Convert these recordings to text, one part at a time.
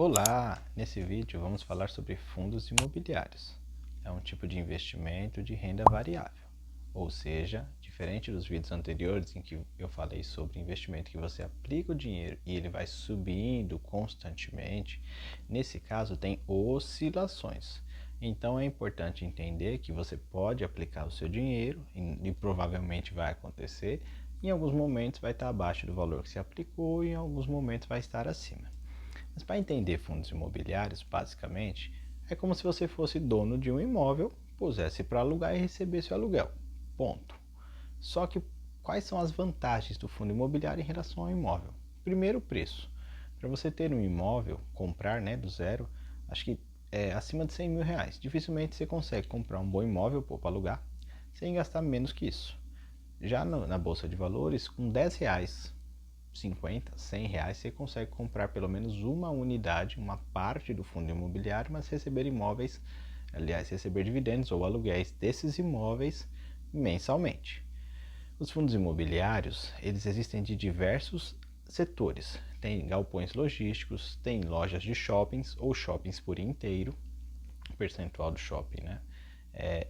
Olá! Nesse vídeo vamos falar sobre fundos imobiliários. É um tipo de investimento de renda variável, ou seja, diferente dos vídeos anteriores em que eu falei sobre investimento que você aplica o dinheiro e ele vai subindo constantemente, nesse caso tem oscilações. Então é importante entender que você pode aplicar o seu dinheiro e provavelmente vai acontecer. Em alguns momentos vai estar abaixo do valor que se aplicou e em alguns momentos vai estar acima. Mas para entender fundos imobiliários, basicamente, é como se você fosse dono de um imóvel, pusesse para alugar e recebesse o aluguel. Ponto. Só que quais são as vantagens do fundo imobiliário em relação ao imóvel? Primeiro, o preço. Para você ter um imóvel, comprar do zero, acho que é acima de 100 mil reais. Dificilmente você consegue comprar um bom imóvel para alugar sem gastar menos que isso. Já na Bolsa de Valores, com 10 reais 50, 100 reais, você consegue comprar pelo menos uma unidade, uma parte do fundo imobiliário, mas receber imóveis, aliás, receber dividendos ou aluguéis desses imóveis mensalmente. Os fundos imobiliários, eles existem de diversos setores. Tem galpões logísticos, tem lojas de shoppings ou shoppings por inteiro, percentual do shopping, né?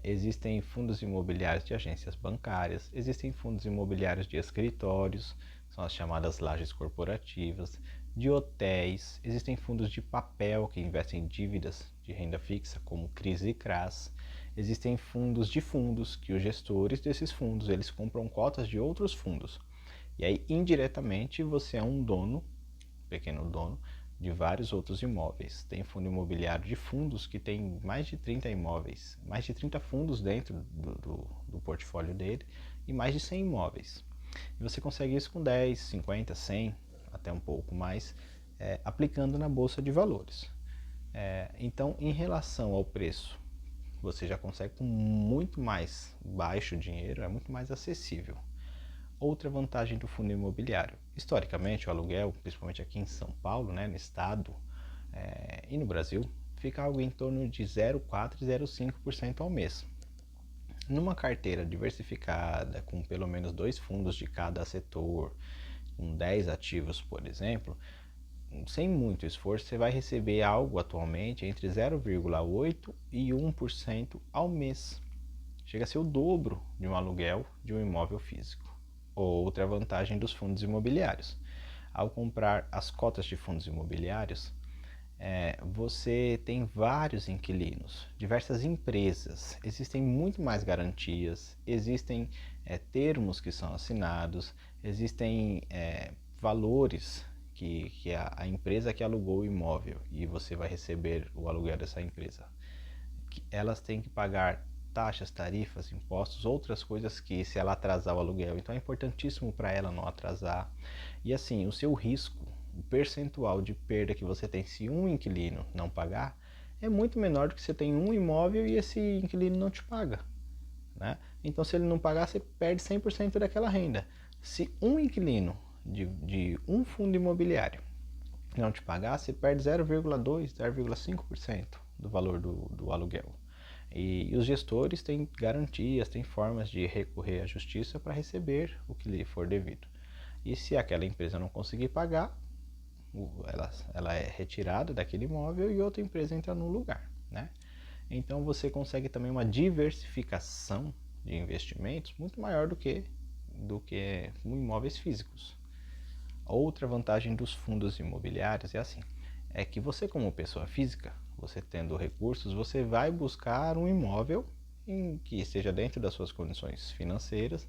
Existem fundos imobiliários de agências bancárias, existem fundos imobiliários de escritórios, são as chamadas lajes corporativas, de hotéis, existem fundos de papel que investem em dívidas de renda fixa, como CRIs e CRAs, existem fundos de fundos, que os gestores desses fundos, eles compram cotas de outros fundos, e aí indiretamente você é um dono, pequeno dono, de vários outros imóveis. Tem fundo imobiliário de fundos que tem mais de 30 imóveis, mais de 30 fundos dentro do portfólio dele e mais de 100 imóveis. E você consegue isso com 10, 50, 100, até um pouco mais, aplicando na Bolsa de Valores. Então, em relação ao preço, você já consegue com muito mais baixo dinheiro, é muito mais acessível. Outra vantagem do fundo imobiliário. Historicamente, o aluguel, principalmente aqui em São Paulo, no estado e no Brasil, fica algo em torno de 0,4% e 0,5% ao mês. Numa carteira diversificada, com pelo menos 2 fundos de cada setor, com 10 ativos, por exemplo, sem muito esforço, você vai receber algo atualmente entre 0,8% e 1% ao mês. Chega a ser o dobro de um aluguel de um imóvel físico. Outra vantagem dos fundos imobiliários. Ao comprar as cotas de fundos imobiliários, você tem vários inquilinos, diversas empresas, existem muito mais garantias, existem termos que são assinados, existem valores que a empresa que alugou o imóvel e você vai receber o aluguel dessa empresa, elas têm que pagar taxas, tarifas, impostos, outras coisas que se ela atrasar o aluguel. Então é importantíssimo para ela não atrasar. E assim, o seu risco, o percentual de perda que você tem se um inquilino não pagar, é muito menor do que você tem um imóvel e esse inquilino não te paga, né? Então se ele não pagar, você perde 100% daquela renda. Se um inquilino de um fundo imobiliário não te pagar, você perde 0,2, 0,5% do valor do aluguel. E os gestores têm garantias, têm formas de recorrer à justiça para receber o que lhe for devido. E se aquela empresa não conseguir pagar, ela é retirada daquele imóvel e outra empresa entra no lugar, né? Então você consegue também uma diversificação de investimentos muito maior do que imóveis físicos. Outra vantagem dos fundos imobiliários é assim, é que você como pessoa física, você tendo recursos, você vai buscar um imóvel em que esteja dentro das suas condições financeiras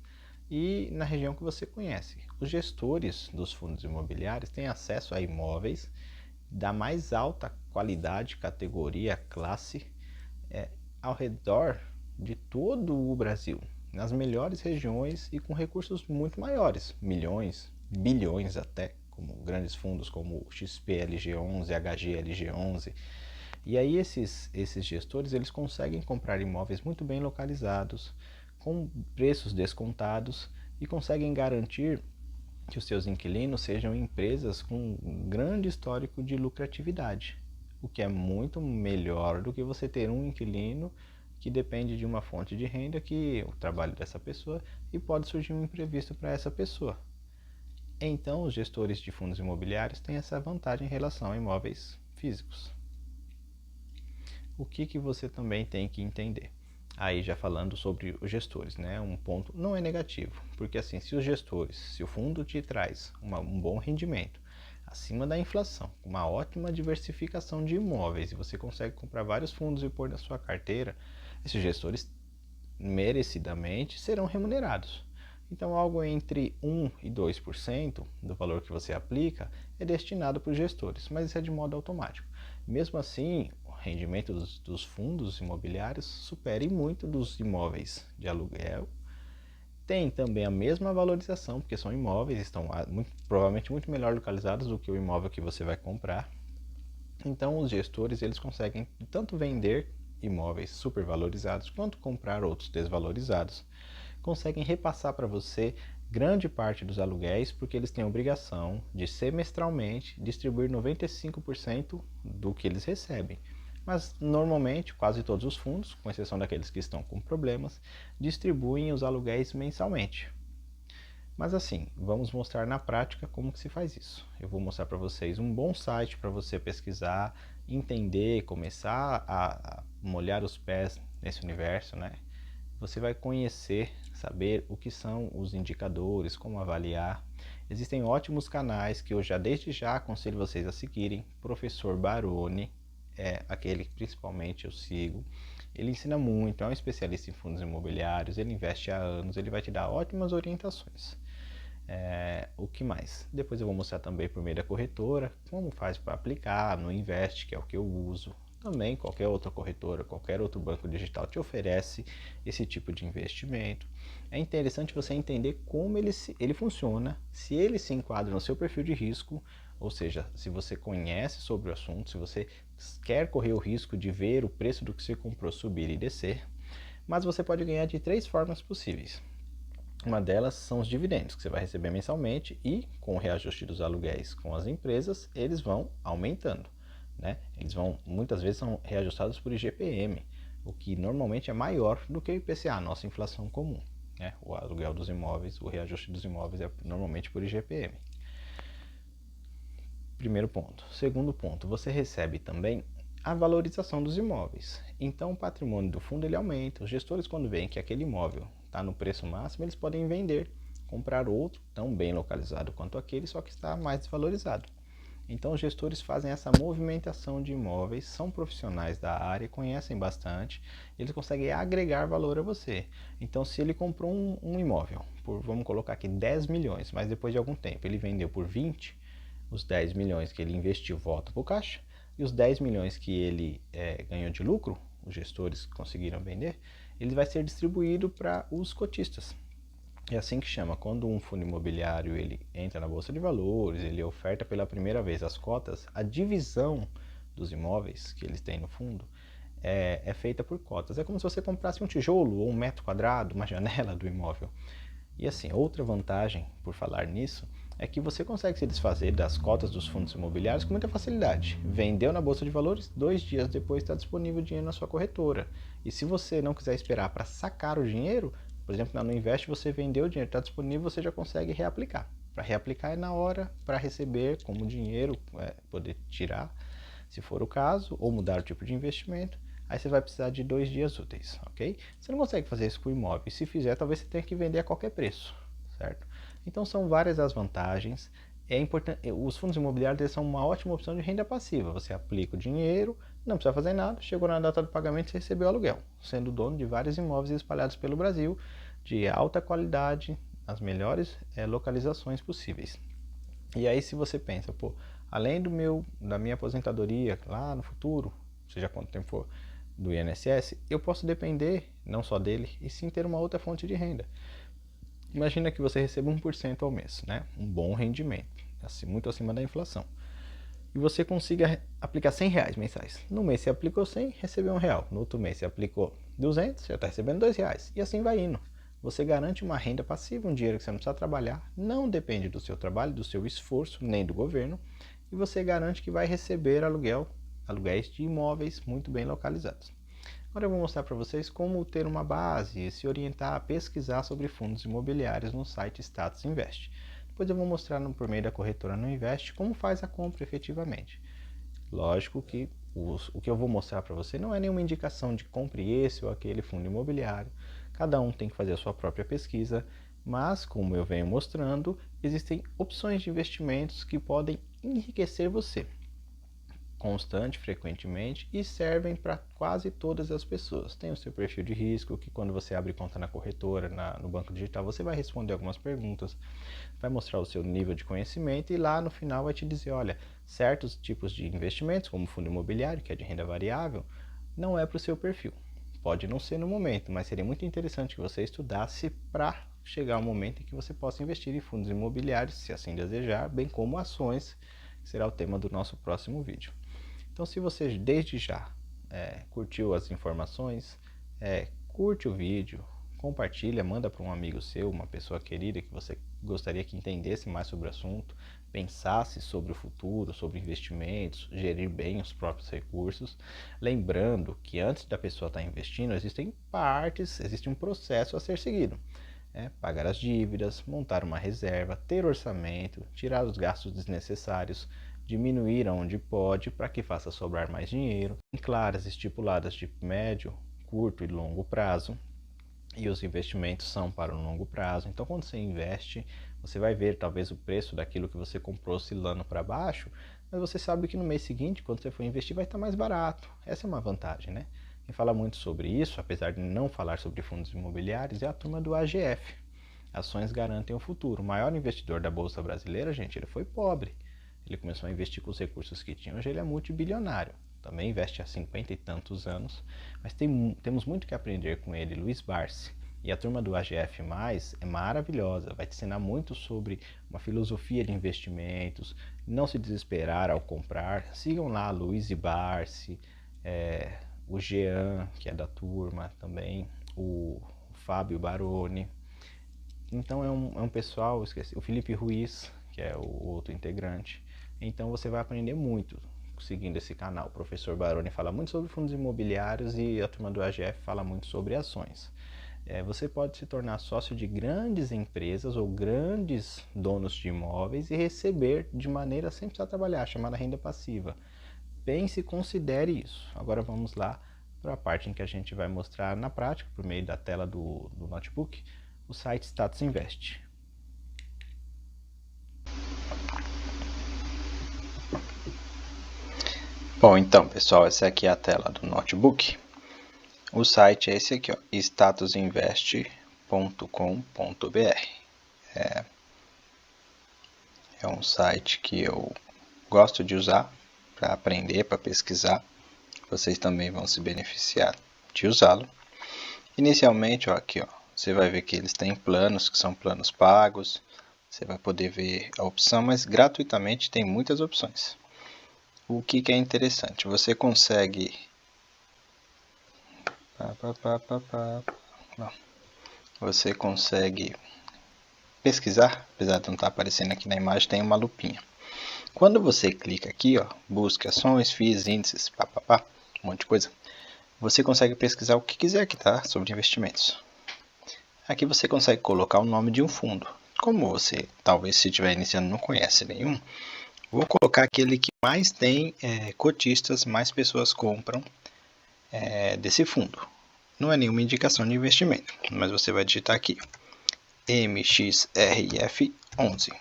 e na região que você conhece. Os gestores dos fundos imobiliários têm acesso a imóveis da mais alta qualidade, categoria, classe, ao redor de todo o Brasil, nas melhores regiões e com recursos muito maiores, milhões, bilhões até, como grandes fundos como o XPLG11, HGLG11. E aí esses gestores, eles conseguem comprar imóveis muito bem localizados, com preços descontados e conseguem garantir que os seus inquilinos sejam empresas com um grande histórico de lucratividade, o que é muito melhor do que você ter um inquilino que depende de uma fonte de renda, que o trabalho dessa pessoa, e pode surgir um imprevisto para essa pessoa. Então, os gestores de fundos imobiliários têm essa vantagem em relação a imóveis físicos. O que você também tem que entender? Aí já falando sobre os gestores, né? Um ponto não é negativo, porque assim, se o fundo te traz um bom rendimento acima da inflação, uma ótima diversificação de imóveis e você consegue comprar vários fundos e pôr na sua carteira, esses gestores merecidamente serão remunerados. Então, algo entre 1 e 2% do valor que você aplica é destinado para os gestores, mas isso é de modo automático. Mesmo assim, o rendimento dos fundos imobiliários supera muito dos imóveis de aluguel. Tem também a mesma valorização, porque são imóveis, estão provavelmente muito melhor localizados do que o imóvel que você vai comprar. Então, os gestores eles conseguem tanto vender imóveis supervalorizados quanto comprar outros desvalorizados. Conseguem repassar para você grande parte dos aluguéis, porque eles têm a obrigação de semestralmente distribuir 95% do que eles recebem. Mas normalmente, quase todos os fundos, com exceção daqueles que estão com problemas, distribuem os aluguéis mensalmente. Mas assim, vamos mostrar na prática como que se faz isso. Eu vou mostrar para vocês um bom site para você pesquisar, entender, começar a molhar os pés nesse universo, né? Você vai conhecer, saber o que são os indicadores, como avaliar. Existem ótimos canais que eu desde já aconselho vocês a seguirem. Professor Baroni é aquele que principalmente eu sigo. Ele ensina muito, é um especialista em fundos imobiliários, ele investe há anos, ele vai te dar ótimas orientações. O que mais? Depois eu vou mostrar também por meio da corretora, como faz para aplicar no Invest, que é o que eu uso. Também qualquer outra corretora, qualquer outro banco digital te oferece esse tipo de investimento. É interessante você entender como ele funciona, se ele se enquadra no seu perfil de risco, ou seja, se você conhece sobre o assunto, se você quer correr o risco de ver o preço do que você comprou subir e descer. Mas você pode ganhar de 3 formas possíveis. Uma delas são os dividendos, que você vai receber mensalmente e, com o reajuste dos aluguéis com as empresas, eles vão aumentando. Né? Muitas vezes são reajustados por IGPM, o que normalmente é maior do que o IPCA, a nossa inflação comum. Né? O aluguel dos imóveis, o reajuste dos imóveis é normalmente por IGPM. Primeiro ponto. Segundo ponto, você recebe também a valorização dos imóveis. Então o patrimônio do fundo ele aumenta. Os gestores, quando veem que aquele imóvel está no preço máximo, eles podem vender, comprar outro tão bem localizado quanto aquele, só que está mais desvalorizado. Então os gestores fazem essa movimentação de imóveis, são profissionais da área, conhecem bastante, eles conseguem agregar valor a você. Então se ele comprou um imóvel por, vamos colocar aqui, 10 milhões, mas depois de algum tempo ele vendeu por 20, os 10 milhões que ele investiu voltam para o caixa, e os 10 milhões que ele ganhou de lucro, os gestores conseguiram vender, ele vai ser distribuído para os cotistas. É assim que chama, quando um fundo imobiliário ele entra na Bolsa de Valores, ele oferta pela primeira vez as cotas, a divisão dos imóveis que eles têm no fundo é feita por cotas. É como se você comprasse um tijolo ou um metro quadrado, uma janela do imóvel. E assim, outra vantagem, por falar nisso, é que você consegue se desfazer das cotas dos fundos imobiliários com muita facilidade. Vendeu na Bolsa de Valores, 2 dias depois está disponível o dinheiro na sua corretora. E se você não quiser esperar para sacar o dinheiro, por exemplo, na No Invest você vendeu o dinheiro, está disponível, você já consegue reaplicar. Para reaplicar é na hora, para receber como dinheiro, poder tirar, se for o caso, ou mudar o tipo de investimento. Aí você vai precisar de 2 dias úteis, ok? Você não consegue fazer isso com o imóvel. E se fizer, talvez você tenha que vender a qualquer preço, certo? Então são várias as vantagens. É importante, os fundos imobiliários são uma ótima opção de renda passiva. Você aplica o dinheiro, não precisa fazer nada, chegou na data do pagamento, você recebeu o aluguel, sendo dono de vários imóveis espalhados pelo Brasil, de alta qualidade, nas melhores localizações possíveis. E aí se você pensa, pô, além da minha aposentadoria lá no futuro, seja quanto tempo for, do INSS, eu posso depender não só dele, e sim ter uma outra fonte de renda. Imagina que você receba 1% ao mês, né? Um bom rendimento, assim, muito acima da inflação. E você consiga aplicar R$100 mensais. No mês você aplicou 100, recebeu R$1. No outro mês você aplicou 200, já está recebendo R$2. E assim vai indo. Você garante uma renda passiva, um dinheiro que você não precisa trabalhar, não depende do seu trabalho, do seu esforço, nem do governo. E você garante que vai receber aluguéis de imóveis muito bem localizados. Agora eu vou mostrar para vocês como ter uma base, se orientar a pesquisar sobre fundos imobiliários no site Status Invest. Depois eu vou mostrar por meio da corretora No Invest como faz a compra efetivamente. Lógico que o que eu vou mostrar para você não é nenhuma indicação de compre esse ou aquele fundo imobiliário. Cada um tem que fazer a sua própria pesquisa, mas como eu venho mostrando, existem opções de investimentos que podem enriquecer você constante, frequentemente, e servem para quase todas as pessoas. Tem o seu perfil de risco, que quando você abre conta na corretora, no banco digital, você vai responder algumas perguntas, vai mostrar o seu nível de conhecimento e lá no final vai te dizer, olha, certos tipos de investimentos, como fundo imobiliário, que é de renda variável, não é para o seu perfil. Pode não ser no momento, mas seria muito interessante que você estudasse para chegar ao momento em que você possa investir em fundos imobiliários, se assim desejar, bem como ações, que será o tema do nosso próximo vídeo. Então, se você desde já curtiu as informações, curte o vídeo, compartilha, manda para um amigo seu, uma pessoa querida que você gostaria que entendesse mais sobre o assunto, pensasse sobre o futuro, sobre investimentos, gerir bem os próprios recursos. Lembrando que antes da pessoa estar investindo, existe um processo a ser seguido. Pagar as dívidas, montar uma reserva, ter orçamento, tirar os gastos desnecessários, diminuir onde pode para que faça sobrar mais dinheiro, claras estipuladas de médio, curto e longo prazo, e os investimentos são para o longo prazo. Então, quando você investe, você vai ver talvez o preço daquilo que você comprou oscilando para baixo, mas você sabe que no mês seguinte, quando você for investir, vai estar mais barato. Essa é uma vantagem, né? Quem fala muito sobre isso, apesar de não falar sobre fundos imobiliários, é a turma do AGF. Ações garantem o futuro. O maior investidor da Bolsa Brasileira, gente, ele foi pobre. Ele começou a investir com os recursos que tinha. Hoje ele é multibilionário. Também investe há 50 e tantos anos. Mas temos muito que aprender com ele, Luiz Barsi. E a turma do AGF+, é maravilhosa. Vai te ensinar muito sobre uma filosofia de investimentos. Não se desesperar ao comprar. Sigam lá Luiz e Barsi, o Jean, que é da turma também. O Fábio Baroni. Então é um pessoal, esqueci, o Felipe Ruiz, que é o outro integrante. Então você vai aprender muito seguindo esse canal. O professor Baroni fala muito sobre fundos imobiliários e a turma do AGF fala muito sobre ações. Você pode se tornar sócio de grandes empresas ou grandes donos de imóveis e receber de maneira sem precisar trabalhar, chamada renda passiva. Pense e considere isso. Agora vamos lá para a parte em que a gente vai mostrar na prática, por meio da tela do notebook, o site Status Invest. Bom, então, pessoal, essa aqui é a tela do notebook. O site é esse aqui, ó, statusinvest.com.br. É um site que eu gosto de usar para aprender, para pesquisar. Vocês também vão se beneficiar de usá-lo. Inicialmente, ó, aqui, ó, você vai ver que eles têm planos, que são planos pagos. Você vai poder ver a opção, mas gratuitamente tem muitas opções. O que é interessante? Você consegue... Você consegue pesquisar, apesar de não estar aparecendo aqui na imagem, tem uma lupinha. Quando você clica aqui, ó, busca ações, FIIs, índices, um monte de coisa, você consegue pesquisar o que quiser aqui, tá? Sobre investimentos. Aqui você consegue colocar o nome de um fundo. Como você, talvez se estiver iniciando, não conhece nenhum, vou colocar aquele que mais tem cotistas, mais pessoas compram desse fundo. Não é nenhuma indicação de investimento, mas você vai digitar aqui MXRF11.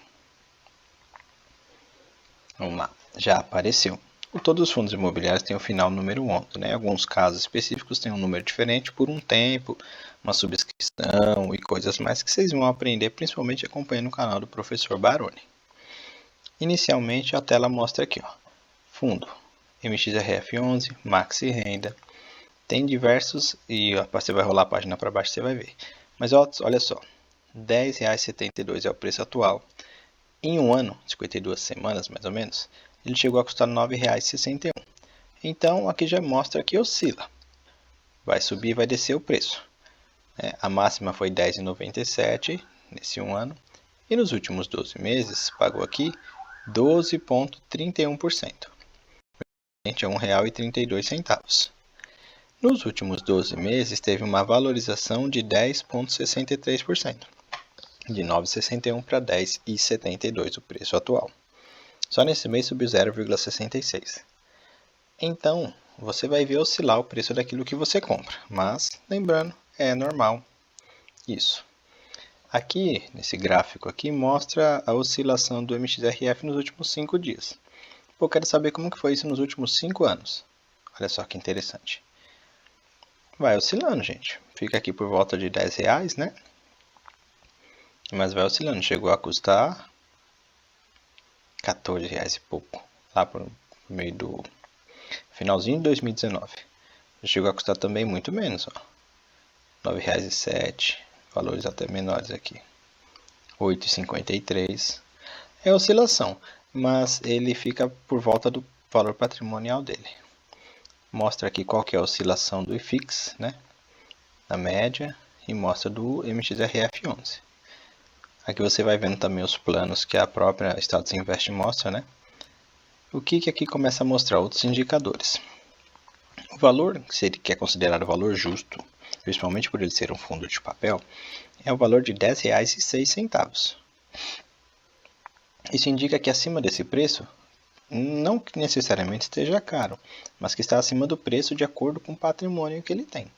Vamos lá, já apareceu. Todos os fundos imobiliários têm o final número 11, né? Em alguns casos específicos tem um número diferente por um tempo, uma subscrição e coisas mais que vocês vão aprender principalmente acompanhando o canal do professor Baroni. Inicialmente a tela mostra aqui, ó, fundo MXRF11, Maxi Renda. Tem diversos, e você vai rolar a página para baixo e você vai ver. Mas olha só, R$ 10,72 é o preço atual. Em um ano, 52 semanas mais ou menos, ele chegou a custar R$ 9,61. Então aqui já mostra que oscila. Vai subir e vai descer o preço. A máxima foi R$ 10,97 nesse um ano. E nos últimos 12 meses pagou aqui 12,31%. É R$ 1,32. Nos últimos 12 meses, teve uma valorização de 10,63%, de 9,61 para 10,72 o preço atual. Só nesse mês subiu 0,66. Então, você vai ver oscilar o preço daquilo que você compra, mas lembrando, é normal isso. Aqui, nesse gráfico aqui, mostra a oscilação do MXRF nos últimos 5 dias. Eu quero saber como que foi isso nos últimos 5 anos. Olha só que interessante. Vai oscilando, gente. Fica aqui por volta de R$10, né? Mas vai oscilando. Chegou a custar R$14 e pouco. Lá por meio do finalzinho de 2019. Chegou a custar também muito menos, ó. R$9,07. Valores até menores aqui. R$8,53. É oscilação, mas ele fica por volta do valor patrimonial dele. Mostra aqui qual que é a oscilação do IFIX, né? Na média, e mostra do MXRF11. Aqui você vai vendo também os planos que a própria Status Invest mostra, né? O que aqui começa a mostrar? Outros indicadores. O valor, que é considerado o valor justo, principalmente por ele ser um fundo de papel, é o valor de R$10,06. Isso indica que acima desse preço, não que necessariamente esteja caro, mas que está acima do preço de acordo com o patrimônio que ele tem.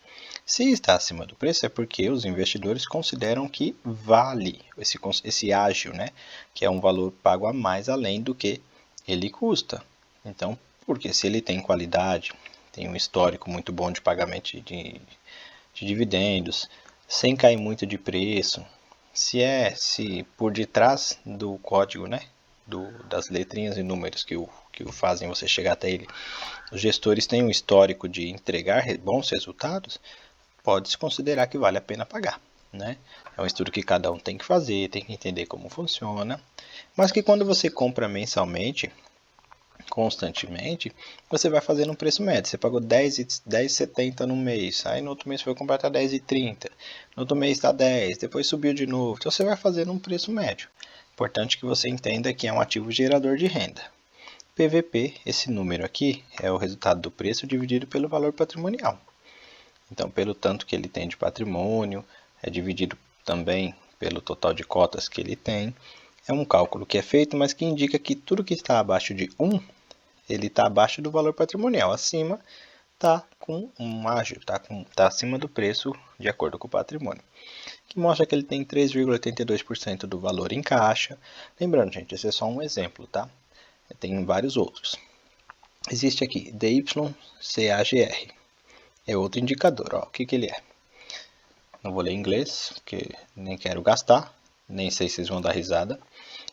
Se está acima do preço é porque os investidores consideram que vale esse ágio, né? Que é um valor pago a mais além do que ele custa. Então, porque se ele tem qualidade, tem um histórico muito bom de pagamento de dividendos, sem cair muito de preço, se por detrás do código, né, das letrinhas e números que o fazem você chegar até ele, os gestores têm um histórico de entregar bons resultados, pode-se considerar que vale a pena pagar, né? É um estudo que cada um tem que fazer, tem que entender como funciona, mas que quando você compra mensalmente, constantemente, você vai fazendo um preço médio. Você pagou R$10,70 no mês, aí no outro mês foi comprar está R$10,30, no outro mês está 10, depois subiu de novo. Então você vai fazendo um preço médio. Importante que você entenda que é um ativo gerador de renda. PVP, esse número aqui, é o resultado do preço dividido pelo valor patrimonial. Então, pelo tanto que ele tem de patrimônio, é dividido também pelo total de cotas que ele tem. É um cálculo que é feito, mas que indica que tudo que está abaixo de 1, ele está abaixo do valor patrimonial. Acima está com um ágio, está acima do preço de acordo com o patrimônio. Que mostra que ele tem 3,82% do valor em caixa. Lembrando, gente, esse é só um exemplo, tá? Tem vários outros. Existe aqui DYCAGR. É outro indicador, ó. O que ele é? Não vou ler em inglês, porque nem quero gastar, nem sei se vocês vão dar risada.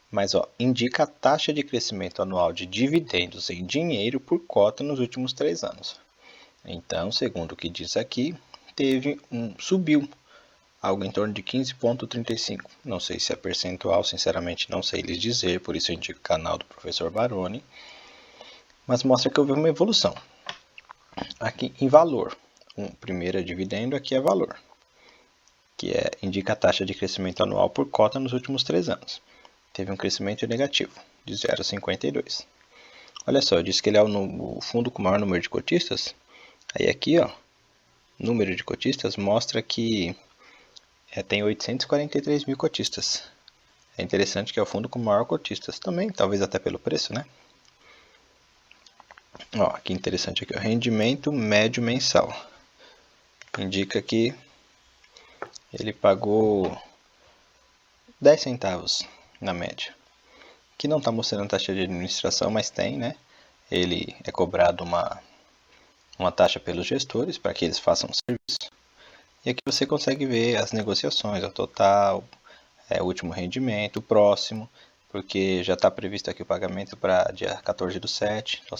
Mas ó, indica a taxa de crescimento anual de dividendos em dinheiro por cota nos últimos 3 anos. Então, segundo o que diz aqui, subiu algo em torno de 15,35. Não sei se é percentual, sinceramente não sei lhes dizer, por isso eu indico o canal do professor Baroni. Mas mostra que houve uma evolução. Aqui em valor, primeiro é dividendo, aqui é valor, que indica a taxa de crescimento anual por cota nos últimos 3 anos. Teve um crescimento negativo, de 0,52. Olha só, eu disse que ele é o fundo com o maior número de cotistas. Aí aqui, ó, número de cotistas mostra que tem 843 mil cotistas. É interessante que é o fundo com o maior cotistas também, talvez até pelo preço, né? Ó, que interessante aqui, o rendimento médio mensal. Indica que ele pagou 10 centavos na média. Que não está mostrando a taxa de administração, mas tem, né? Ele é cobrado uma taxa pelos gestores para que eles façam o serviço. E aqui você consegue ver as negociações, o total, o último rendimento, o próximo, porque já está previsto aqui o pagamento para dia 14/7. Então,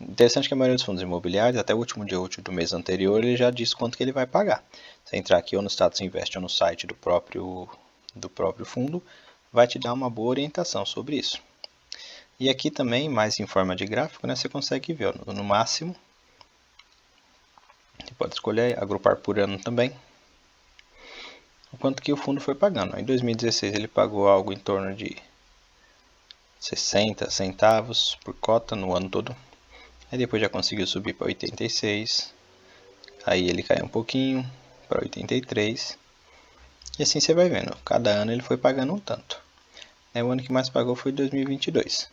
interessante que a maioria dos fundos imobiliários, até o último dia útil do mês anterior, ele já diz quanto que ele vai pagar. Você entrar aqui ou no Status Invest ou no site do próprio fundo, vai te dar uma boa orientação sobre isso. E aqui também, mais em forma de gráfico, né, você consegue ver no máximo. Você pode escolher agrupar por ano também. O quanto que o fundo foi pagando. Em 2016 ele pagou algo em torno de 60 centavos por cota no ano todo. Aí depois já conseguiu subir para 86. Aí ele caiu um pouquinho para 83. E assim você vai vendo. Cada ano ele foi pagando um tanto. O ano que mais pagou foi 2022.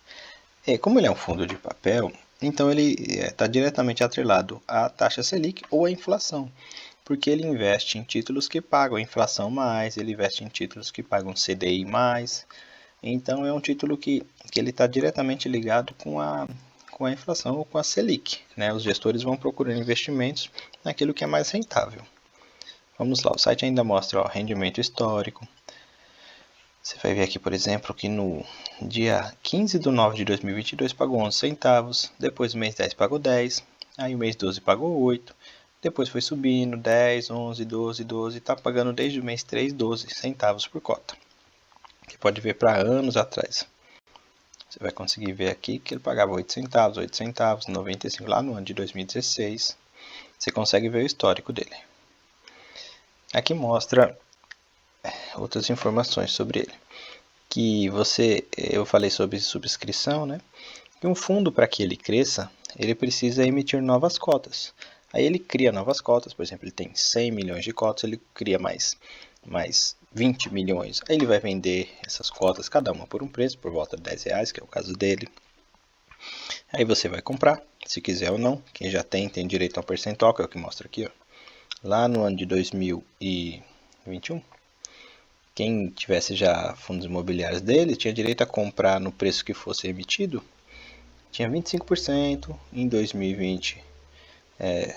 Como ele é um fundo de papel, Então ele está diretamente atrelado à taxa Selic ou à inflação, porque ele investe em títulos que pagam inflação mais, ele investe em títulos que pagam CDI mais. Então é um título que ele está diretamente ligado com a inflação ou com a Selic, né? Os gestores vão procurando investimentos naquilo que é mais rentável. Vamos lá, o site ainda mostra rendimento histórico. Você vai ver aqui, por exemplo, que no dia 15 de 9 de 2022 pagou 11 centavos, depois o mês 10 pagou 10, aí o mês 12 pagou 8, depois foi subindo 10, 11, 12, 12, está pagando desde o mês 3 12 centavos por cota. Você pode ver para anos atrás. Você vai conseguir ver aqui que ele pagava 8 centavos, 95 lá no ano de 2016. Você consegue ver o histórico dele. Aqui mostra outras informações sobre ele. Que eu falei sobre subscrição, né? E um fundo, para que ele cresça, ele precisa emitir novas cotas. Aí ele cria novas cotas, por exemplo, ele tem 100 milhões de cotas, ele cria mais 20 milhões. Aí ele vai vender essas cotas, cada uma por um preço, por volta de R$10, que é o caso dele. Aí você vai comprar, se quiser ou não. Quem já tem direito a um percentual, que é o que mostra aqui, ó. Lá no ano de 2021, quem tivesse já fundos imobiliários dele tinha direito a comprar no preço que fosse emitido, tinha 25%, em 2020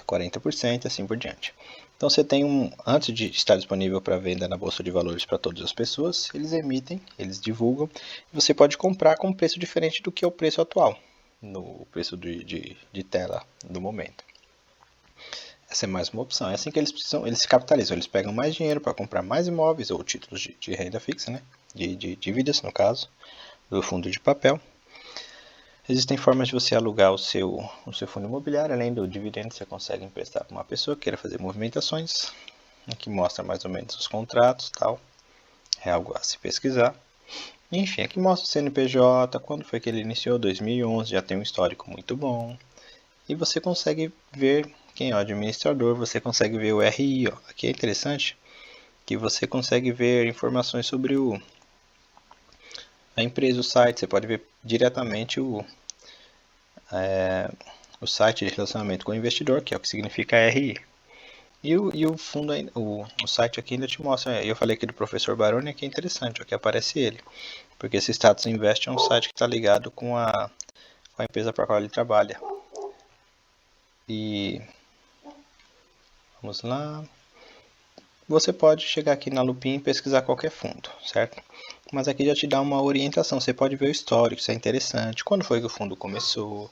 40%, assim por diante. Então você tem antes de estar disponível para venda na Bolsa de Valores para todas as pessoas, eles emitem, eles divulgam, e você pode comprar com um preço diferente do que é o preço atual, no preço de tela do momento. Essa é mais uma opção. É assim que eles se capitalizam, eles pegam mais dinheiro para comprar mais imóveis ou títulos de renda fixa, né? de dívidas, no caso, do fundo de papel. Existem formas de você alugar o seu fundo imobiliário, além do dividendo, você consegue emprestar para uma pessoa que queira fazer movimentações. Aqui mostra mais ou menos os contratos, tal. É algo a se pesquisar. Enfim, aqui mostra o CNPJ, quando foi que ele iniciou, 2011, já tem um histórico muito bom. E você consegue ver quem é o administrador, você consegue ver o RI. Ó. Aqui é interessante que você consegue ver informações sobre a empresa, o site. Você pode ver diretamente o site de relacionamento com o investidor, que é o que significa RI. E o fundo, o site aqui ainda te mostra, eu falei aqui do professor Baroni, que é interessante, aqui aparece ele. Porque esse Status Invest é um site que está ligado com a empresa para a qual ele trabalha. E vamos lá. Você pode chegar aqui na lupinha e pesquisar qualquer fundo, certo? Mas aqui já te dá uma orientação, você pode ver o histórico, isso é interessante. Quando foi que o fundo começou,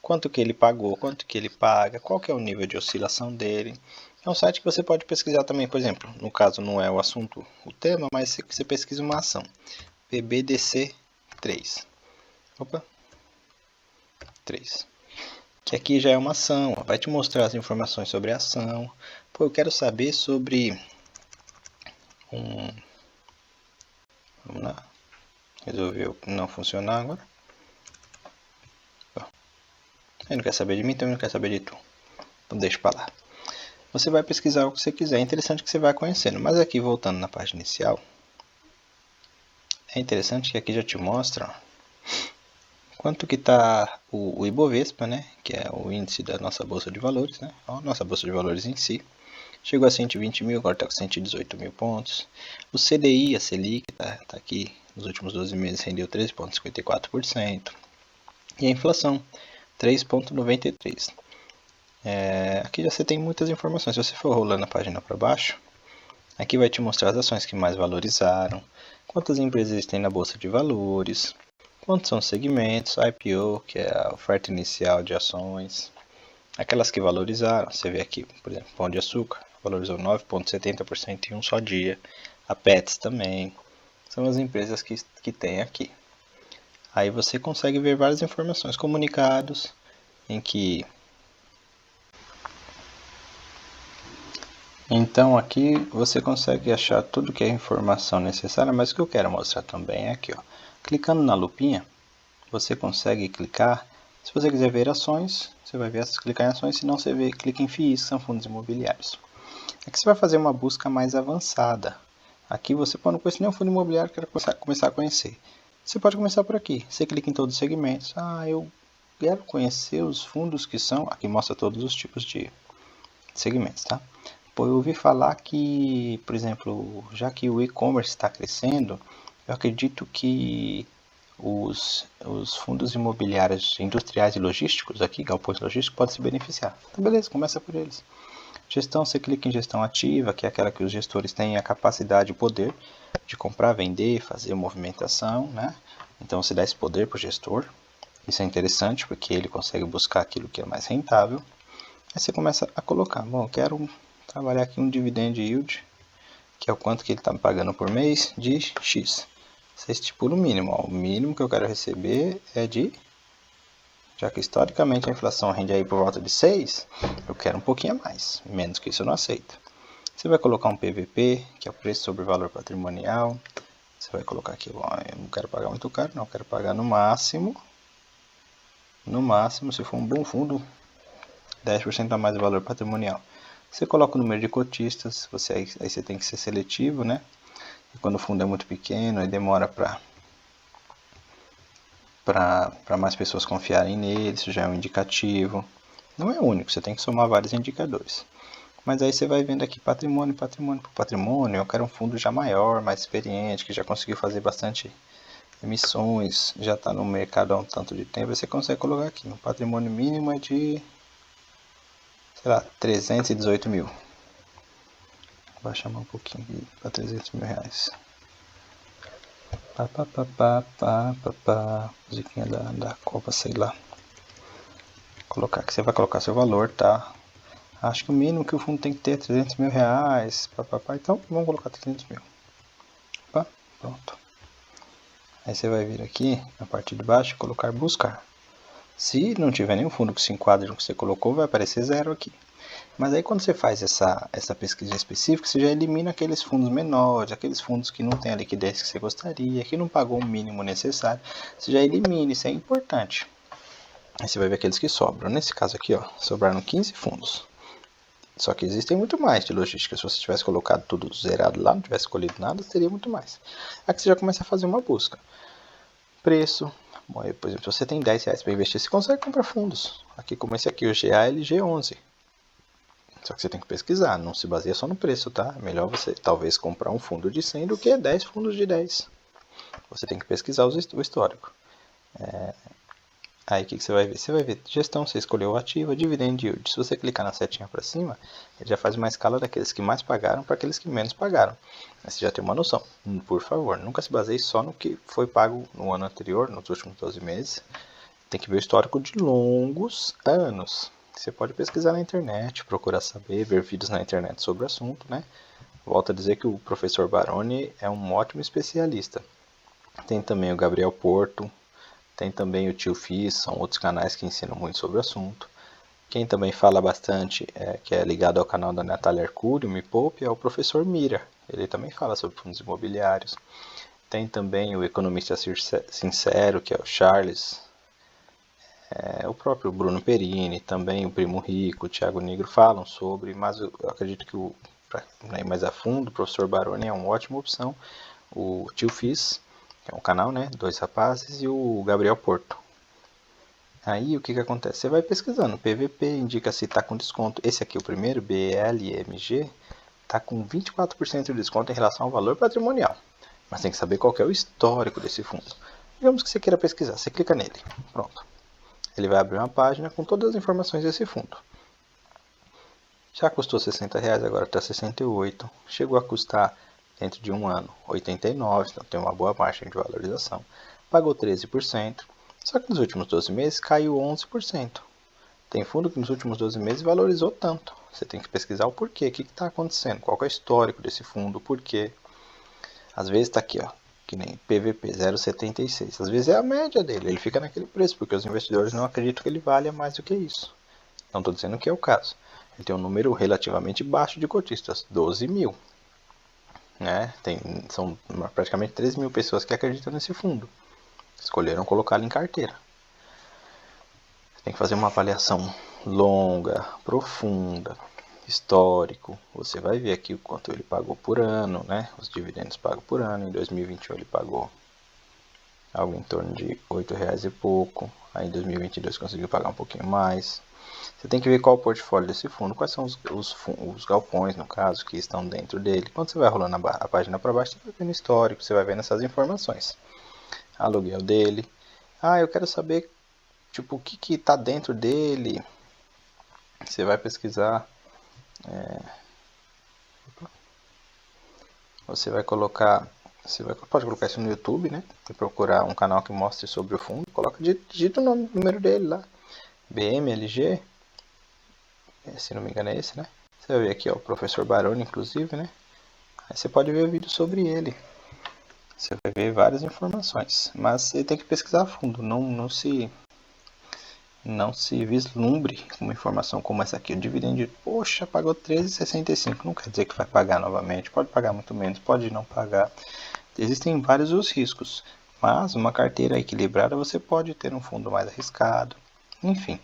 quanto que ele pagou, quanto que ele paga, qual que é o nível de oscilação dele. É um site que você pode pesquisar também, por exemplo, no caso não é o assunto, o tema, mas você pesquisa uma ação. PBDC 3. Opa. 3. Que aqui já é uma ação, vai te mostrar as informações sobre a ação. Pô, eu quero saber sobre Vamos lá. Resolveu não funcionar agora. Ele não quer saber de mim, então ele não quer saber de tu. Então deixa pra lá. Você vai pesquisar o que você quiser. É interessante que você vai conhecendo. Mas aqui, voltando na página inicial, é interessante que aqui já te mostra quanto que está o Ibovespa, né? Que é o índice da nossa Bolsa de Valores, né? A nossa Bolsa de Valores em si. Chegou a 120 mil, agora está com 118 mil pontos. O CDI, a Selic, tá aqui nos últimos 12 meses rendeu 13,54%. E a inflação, 3,93%. Aqui já você tem muitas informações. Se você for rolando a página para baixo, aqui vai te mostrar as ações que mais valorizaram, quantas empresas tem na Bolsa de Valores, quantos são os segmentos, IPO, que é a oferta inicial de ações, aquelas que valorizaram. Você vê aqui, por exemplo, Pão de Açúcar, valorizou 9,70% em um só dia. A Pets também. São as empresas que tem aqui. Aí você consegue ver várias informações, comunicados, em que... Então aqui você consegue achar tudo que é informação necessária, mas o que eu quero mostrar também é aqui, ó. Clicando na lupinha, você consegue clicar. Se você quiser ver ações, você vai ver clicar em ações, se não você clica em FIIs, que são fundos imobiliários. Aqui você vai fazer uma busca mais avançada. Aqui você não conhece nenhum fundo imobiliário, quer começar a conhecer. Você pode começar por aqui. Você clica em todos os segmentos. Eu quero conhecer os fundos que são... Aqui mostra todos os tipos de segmentos, tá? Pô, eu ouvi falar que, por exemplo, já que o e-commerce está crescendo, eu acredito que os fundos imobiliários industriais e logísticos aqui, galpões logísticos, podem se beneficiar. Então, beleza, começa por eles. Gestão, você clica em gestão ativa, que é aquela que os gestores têm a capacidade e o poder de comprar, vender, fazer movimentação, né? Então você dá esse poder para o gestor. Isso é interessante porque ele consegue buscar aquilo que é mais rentável. Aí você começa a colocar, bom, eu quero trabalhar aqui um dividend yield, que é o quanto que ele está me pagando por mês, de X. Você estipula o mínimo, ó, o mínimo que eu quero receber é de... Já que historicamente a inflação rende aí por volta de 6, eu quero um pouquinho a mais, menos que isso eu não aceito. Você vai colocar um PVP, que é o preço sobre valor patrimonial. Você vai colocar aqui, ó, eu não quero pagar muito caro, não, eu quero pagar no máximo, se for um bom fundo, 10% a mais do valor patrimonial. Você coloca o número de cotistas, aí você tem que ser seletivo, né? E quando o fundo é muito pequeno, aí demora para mais pessoas confiarem nele, isso já é um indicativo. Não é único, você tem que somar vários indicadores. Mas aí você vai vendo aqui patrimônio por patrimônio. Eu quero um fundo já maior, mais experiente, que já conseguiu fazer bastante emissões, já está no mercado há um tanto de tempo. Aí você consegue colocar aqui, o patrimônio mínimo é de, sei lá, 318 mil. Vou baixar um pouquinho aqui para 300 mil reais. Musiquinha da Copa, sei lá. Colocar aqui, você vai colocar seu valor, tá? Acho que o mínimo que o fundo tem que ter é 300 mil reais. Então vamos colocar 300 mil. Opa, pronto. Aí você vai vir aqui na parte de baixo e colocar buscar. Se não tiver nenhum fundo que se enquadre no que você colocou, vai aparecer 0 aqui. Mas aí quando você faz essa pesquisa específica, você já elimina aqueles fundos menores, aqueles fundos que não têm a liquidez que você gostaria, que não pagou o mínimo necessário. Você já elimina, isso é importante. Aí você vai ver aqueles que sobram. Nesse caso aqui, ó, sobraram 15 fundos. Só que existem muito mais de logística. Se você tivesse colocado tudo zerado lá, não tivesse escolhido nada, teria muito mais. Aqui você já começa a fazer uma busca. Preço. Bom, aí, por exemplo, se você tem 10 reais para investir, você consegue comprar fundos. Aqui como esse aqui, o GALG11. Só que você tem que pesquisar, não se baseia só no preço, tá? É melhor você talvez comprar um fundo de 100 do que 10 fundos de 10. Você tem que pesquisar o histórico. Aí o que você vai ver? Você vai ver gestão, você escolheu ativa, dividend yield. Se você clicar na setinha para cima, ele já faz uma escala daqueles que mais pagaram para aqueles que menos pagaram. Aí você já tem uma noção. Por favor, nunca se baseie só no que foi pago no ano anterior, nos últimos 12 meses. Tem que ver o histórico de longos anos. Você pode pesquisar na internet, procurar saber, ver vídeos na internet sobre o assunto, né? Volto a dizer que o professor Baroni é um ótimo especialista. Tem também o Gabriel Porto, tem também o Tio Fiz, são outros canais que ensinam muito sobre o assunto. Quem também fala bastante, que é ligado ao canal da Natália Arcuri, o Me Poupe, é o professor Mira. Ele também fala sobre fundos imobiliários. Tem também o economista sincero, que é o Charles. O próprio Bruno Perini, também o Primo Rico, o Thiago Negro falam sobre, mas eu acredito que para ir mais a fundo, o professor Baroni é uma ótima opção. O Tio Fiz, que é um canal, né? Dois rapazes, e o Gabriel Porto. Aí o que acontece? Você vai pesquisando, PVP indica se está com desconto. Esse aqui, o primeiro, BLMG, está com 24% de desconto em relação ao valor patrimonial. Mas tem que saber qual que é o histórico desse fundo. Digamos que você queira pesquisar, você clica nele, pronto. Ele vai abrir uma página com todas as informações desse fundo. Já custou R$60, agora está 68. Chegou a custar, dentro de um ano, 89, então tem uma boa margem de valorização. Pagou 13%, só que nos últimos 12 meses caiu 11%. Tem fundo que nos últimos 12 meses valorizou tanto. Você tem que pesquisar o porquê, o que está acontecendo, qual é o histórico desse fundo, o porquê. Às vezes está aqui, ó, que nem PVP 0,76. Às vezes é a média dele, ele fica naquele preço, porque os investidores não acreditam que ele valha mais do que isso. Não estou dizendo que é o caso. Ele tem um número relativamente baixo de cotistas, 12 mil. Né? São praticamente 3 mil pessoas que acreditam nesse fundo. Escolheram colocá-lo em carteira. Tem que fazer uma avaliação longa, profunda, histórico. Você vai ver aqui o quanto ele pagou por ano, né? Os dividendos pagos por ano. Em 2021 ele pagou algo em torno de R$ 8 e pouco. Aí em 2022 conseguiu pagar um pouquinho mais. Você tem que ver qual o portfólio desse fundo, quais são os galpões, no caso, que estão dentro dele. Quando você vai rolando a página para baixo, você vai vendo histórico, você vai vendo essas informações. Aluguel dele. Ah, eu quero saber tipo o que está dentro dele. Você vai pesquisar. Você vai colocar. Pode colocar isso no YouTube, né? E procurar um canal que mostre sobre o fundo. Digita o número dele lá. BMLG, se não me engano é esse, né? Você vai ver aqui, ó, o professor Baroni, inclusive, né? Aí você pode ver vídeo sobre ele. Você vai ver várias informações. Mas você tem que pesquisar a fundo. Não se vislumbre com uma informação como essa aqui. O dividendo, poxa, pagou 13,65. Não quer dizer que vai pagar novamente. Pode pagar muito menos, pode não pagar. Existem vários os riscos. Mas uma carteira equilibrada você pode ter um fundo mais arriscado. Enfim,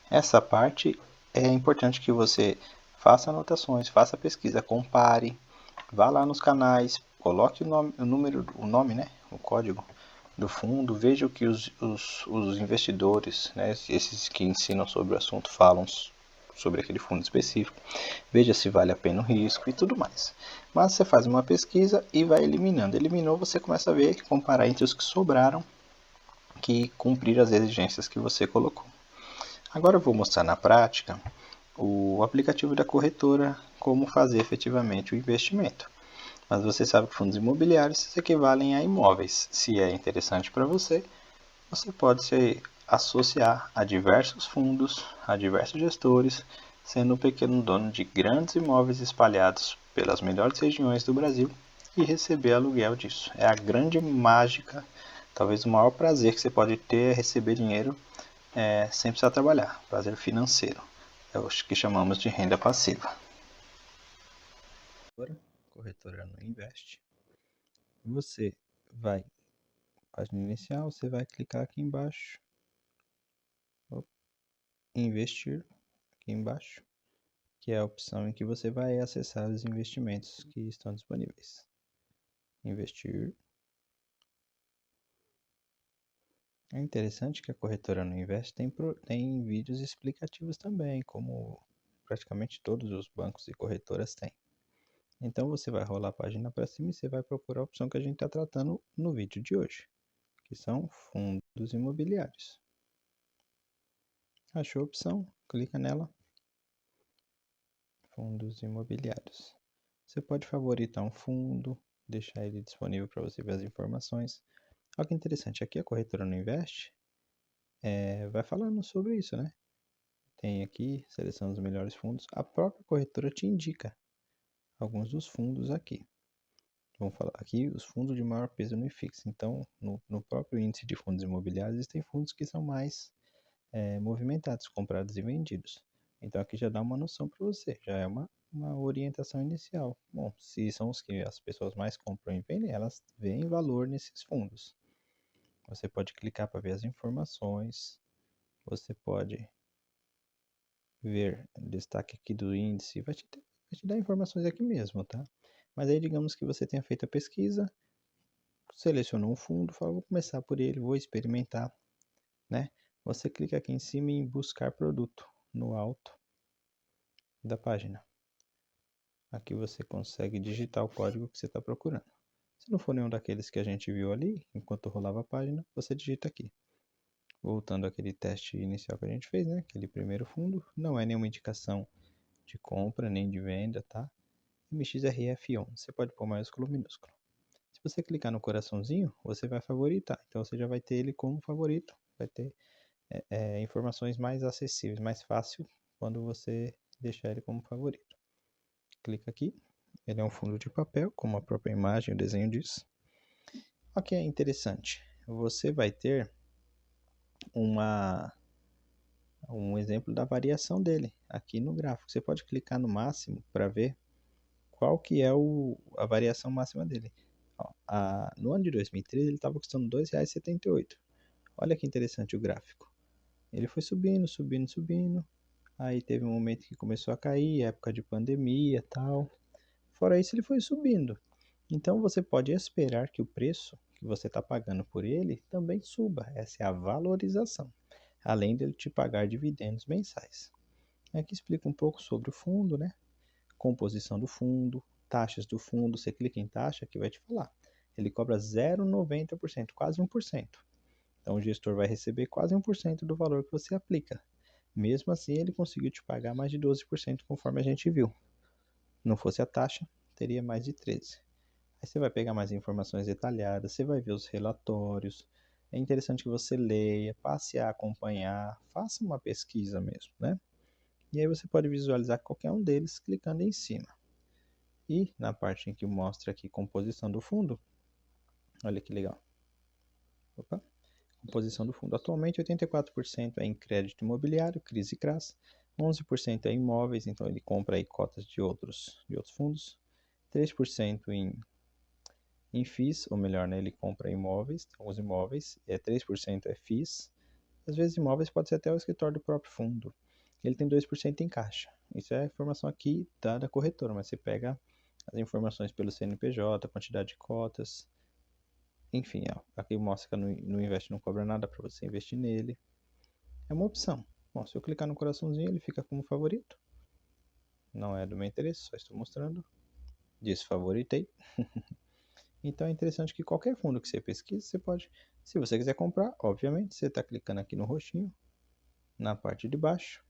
essa parte é importante que você faça anotações, faça pesquisa, compare, vá lá nos canais, coloque o nome, né, o código do fundo, veja o que os investidores, né, esses que ensinam sobre o assunto, falam sobre aquele fundo específico, veja se vale a pena o risco e tudo mais. Mas você faz uma pesquisa e vai eliminando. Eliminou, você começa a ver, comparar entre os que sobraram, que cumprir as exigências que você colocou. Agora eu vou mostrar na prática o aplicativo da corretora, como fazer efetivamente o investimento. Mas você sabe que fundos imobiliários se equivalem a imóveis. Se é interessante para você, você pode se associar a diversos fundos, a diversos gestores, sendo um pequeno dono de grandes imóveis espalhados pelas melhores regiões do Brasil e receber aluguel disso. É a grande mágica, talvez o maior prazer que você pode ter é receber dinheiro sem precisar trabalhar, prazer financeiro. É o que chamamos de renda passiva. Agora, corretora no Invest. Você vai, página inicial, você vai clicar aqui embaixo, investir, aqui embaixo, que é a opção em que você vai acessar os investimentos que estão disponíveis. Investir. É interessante que a corretora no Invest tem vídeos explicativos também, como praticamente todos os bancos e corretoras têm. Então você vai rolar a página para cima e você vai procurar a opção que a gente está tratando no vídeo de hoje, que são fundos imobiliários. Achou a opção? Clica nela. Fundos imobiliários. Você pode favoritar um fundo, deixar ele disponível para você ver as informações. Olha que interessante, aqui a corretora no Invest vai falando sobre isso, né? Tem aqui, seleção dos melhores fundos. A própria corretora te indica alguns dos fundos aqui. Vamos falar aqui os fundos de maior peso no IFIX. Então, no próprio índice de fundos imobiliários, existem fundos que são mais movimentados, comprados e vendidos. Então, aqui já dá uma noção para você, já é uma orientação inicial. Bom, se são os que as pessoas mais compram e vendem, elas veem valor nesses fundos. Você pode clicar para ver as informações, você pode ver o destaque aqui do índice, vai te dar informações aqui mesmo, tá? Mas aí digamos que você tenha feito a pesquisa, selecionou um fundo, falou, vou começar por ele, vou experimentar, né? Você clica aqui em cima em buscar produto, no alto da página. Aqui você consegue digitar o código que você está procurando. Se não for nenhum daqueles que a gente viu ali, enquanto rolava a página, você digita aqui. Voltando àquele teste inicial que a gente fez, né? Aquele primeiro fundo, não é nenhuma indicação de compra nem de venda, tá? MXRF11, você pode pôr maiúsculo ou minúsculo. Se você clicar no coraçãozinho, você vai favoritar. Então você já vai ter ele como favorito, vai ter informações mais acessíveis, mais fácil quando você deixar ele como favorito. Clica aqui, ele é um fundo de papel, como a própria imagem, o desenho diz. O que é interessante, você vai ter um exemplo da variação dele aqui no gráfico. Você pode clicar no máximo para ver qual que é a variação máxima dele. Ó, no ano de 2013 ele estava custando R$ 2,78. Olha que interessante o gráfico. Ele foi subindo, subindo, subindo. Aí teve um momento que começou a cair, época de pandemia e tal. Fora isso, ele foi subindo. Então você pode esperar que o preço que você está pagando por ele também suba. Essa é a valorização, além dele te pagar dividendos mensais. Aqui explica um pouco sobre o fundo, né? Composição do fundo, taxas do fundo. Você clica em taxa que vai te falar. Ele cobra 0,90%, quase 1%. Então o gestor vai receber quase 1% do valor que você aplica. Mesmo assim, ele conseguiu te pagar mais de 12%, conforme a gente viu. Não fosse a taxa, teria mais de 13%. Aí você vai pegar mais informações detalhadas, você vai ver os relatórios. É interessante que você leia, passe a acompanhar, faça uma pesquisa mesmo, né? E aí você pode visualizar qualquer um deles clicando em cima. E na parte em que mostra aqui composição do fundo, olha que legal. Opa. Composição do fundo. Atualmente, 84% é em crédito imobiliário, CRIs e CRAS, 11% é em imóveis, então ele compra aí cotas de outros fundos, 3% em FIIs, ou melhor, né, ele compra imóveis, alguns imóveis, 3% é FIIs, às vezes imóveis pode ser até o escritório do próprio fundo. Ele tem 2% em caixa. Isso é a informação aqui da corretora, mas você pega as informações pelo CNPJ, quantidade de cotas, enfim, ó, aqui mostra que no Invest não cobra nada para você investir nele. É uma opção. Bom, se eu clicar no coraçãozinho, ele fica como favorito. Não é do meu interesse, só estou mostrando. Desfavoritei. Então é interessante que qualquer fundo que você pesquise, você pode, se você quiser comprar, obviamente, você está clicando aqui no roxinho, na parte de baixo,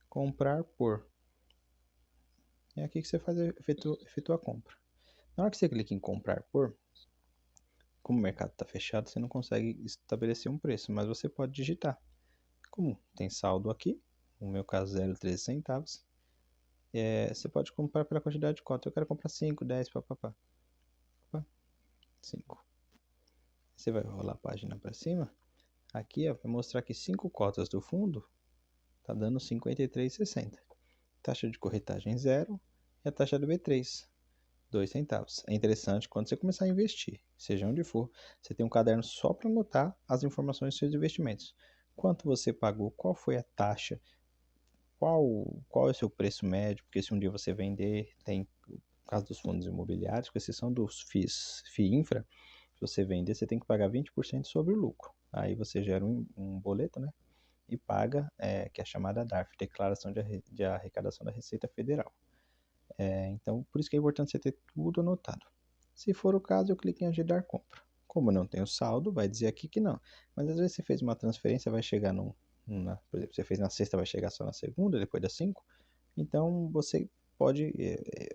comprar por. É aqui que você efetua a compra. Na hora que você clica em comprar por, como o mercado está fechado, você não consegue estabelecer um preço, mas você pode digitar. Como tem saldo aqui, no meu caso 0,13 centavos, você pode comprar pela quantidade de cotas. Eu quero comprar 5, 10, papapá. 5. Você vai rolar a página para cima. Aqui ó, vai mostrar que 5 cotas do fundo está dando 53,60. Taxa de corretagem 0 e a taxa do B3, 2 centavos. É interessante quando você começar a investir, seja onde for, você tem um caderno só para anotar as informações dos seus investimentos. Quanto você pagou, qual foi a taxa, qual é o seu preço médio, porque se um dia você vender, tem o caso dos fundos imobiliários, com exceção dos FII Infra, se você vender, você tem que pagar 20% sobre o lucro. Aí você gera um boleto, né? E paga, que é a chamada DARF, Declaração de Arrecadação da Receita Federal. Então, por isso que é importante você ter tudo anotado. Se for o caso, eu clico em agendar compra. Como não tem o saldo, vai dizer aqui que não. Mas às vezes você fez uma transferência, vai chegar por exemplo, você fez na sexta, vai chegar só na segunda, depois das 5. Então, você pode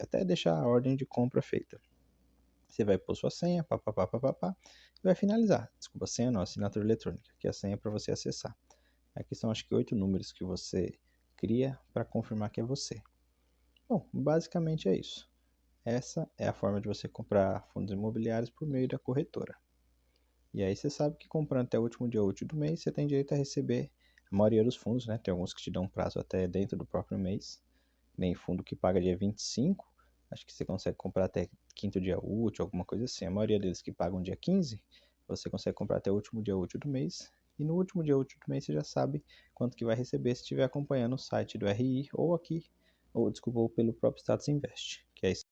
até deixar a ordem de compra feita. Você vai pôr sua senha, papapá, e vai finalizar. Desculpa, senha não, assinatura eletrônica, que é a senha para você acessar. Aqui são acho que 8 números que você cria para confirmar que é você. Bom, basicamente é isso. Essa é a forma de você comprar fundos imobiliários por meio da corretora. E aí você sabe que comprando até o último dia útil do mês, você tem direito a receber a maioria dos fundos, né? Tem alguns que te dão prazo até dentro do próprio mês. Nem fundo que paga dia 25, acho que você consegue comprar até quinto dia útil, alguma coisa assim. A maioria deles que pagam dia 15, você consegue comprar até o último dia útil do mês. E no último dia útil do mês você já sabe quanto que vai receber se estiver acompanhando o site do RI ou aqui, ou desculpa, ou pelo próprio Status Invest, que é isso.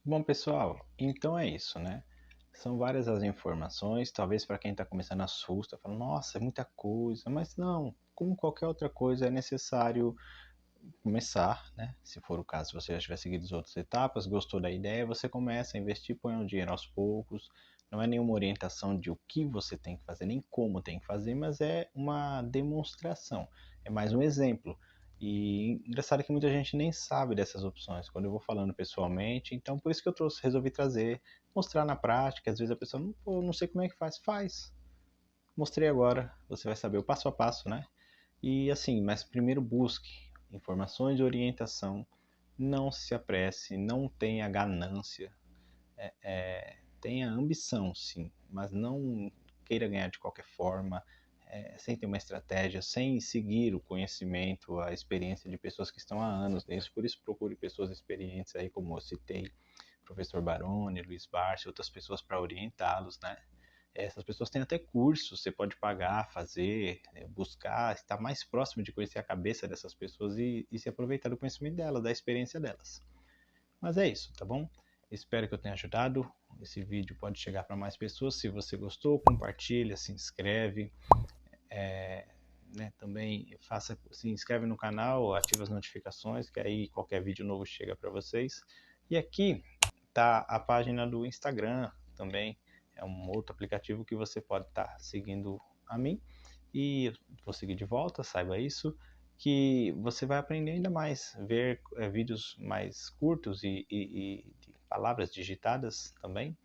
Bom, pessoal, então é isso, né? São várias as informações, talvez para quem está começando assusta, fala, nossa, é muita coisa, mas não, como qualquer outra coisa, é necessário começar, né? Se for o caso, se você já tiver seguido as outras etapas, gostou da ideia, você começa a investir, põe um dinheiro aos poucos. Não é nenhuma orientação de o que você tem que fazer, nem como tem que fazer, mas é uma demonstração, é mais um exemplo. E engraçado que muita gente nem sabe dessas opções, quando eu vou falando pessoalmente, então por isso que eu resolvi trazer, mostrar na prática, às vezes a pessoa, não sei como é que faz. Mostrei agora, você vai saber o passo a passo, né? E assim, mas primeiro busque informações de orientação, não se apresse, não tenha ganância, tenha ambição sim, mas não queira ganhar de qualquer forma, sem ter uma estratégia, sem seguir o conhecimento, a experiência de pessoas que estão há anos nisso. Por isso procure pessoas experientes aí, como eu citei, professor Baroni, Luiz Barsi, outras pessoas para orientá-los, né? Essas pessoas têm até cursos, você pode pagar, fazer, buscar, estar mais próximo de conhecer a cabeça dessas pessoas e se aproveitar do conhecimento delas, da experiência delas. Mas é isso, tá bom? Espero que eu tenha ajudado. esse vídeo pode chegar para mais pessoas. Se você gostou, compartilha, se inscreve. Também se inscreve no canal, ativa as notificações, que aí qualquer vídeo novo chega para vocês. E aqui tá a página do Instagram também, é um outro aplicativo que você pode estar seguindo a mim, e vou seguir de volta, saiba isso, que você vai aprender ainda mais, ver vídeos mais curtos e de palavras digitadas também.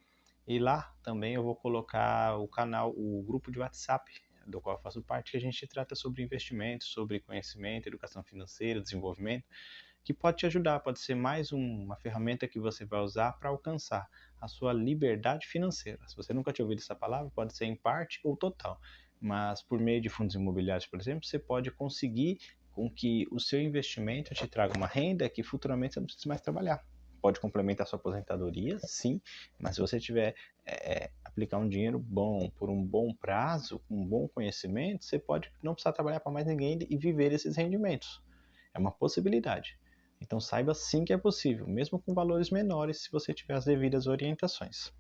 E lá também eu vou colocar o canal, o grupo de WhatsApp, do qual eu faço parte, que a gente trata sobre investimentos, sobre conhecimento, educação financeira, desenvolvimento, que pode te ajudar, pode ser mais uma ferramenta que você vai usar para alcançar a sua liberdade financeira. Se você nunca tinha ouvido essa palavra, pode ser em parte ou total, mas por meio de fundos imobiliários, por exemplo, você pode conseguir com que o seu investimento te traga uma renda que futuramente você não precisa mais trabalhar. Pode complementar sua aposentadoria, sim, mas se você tiver aplicar um dinheiro bom por um bom prazo, com um bom conhecimento, você pode não precisar trabalhar para mais ninguém e viver esses rendimentos. É uma possibilidade. Então saiba sim que é possível, mesmo com valores menores, se você tiver as devidas orientações.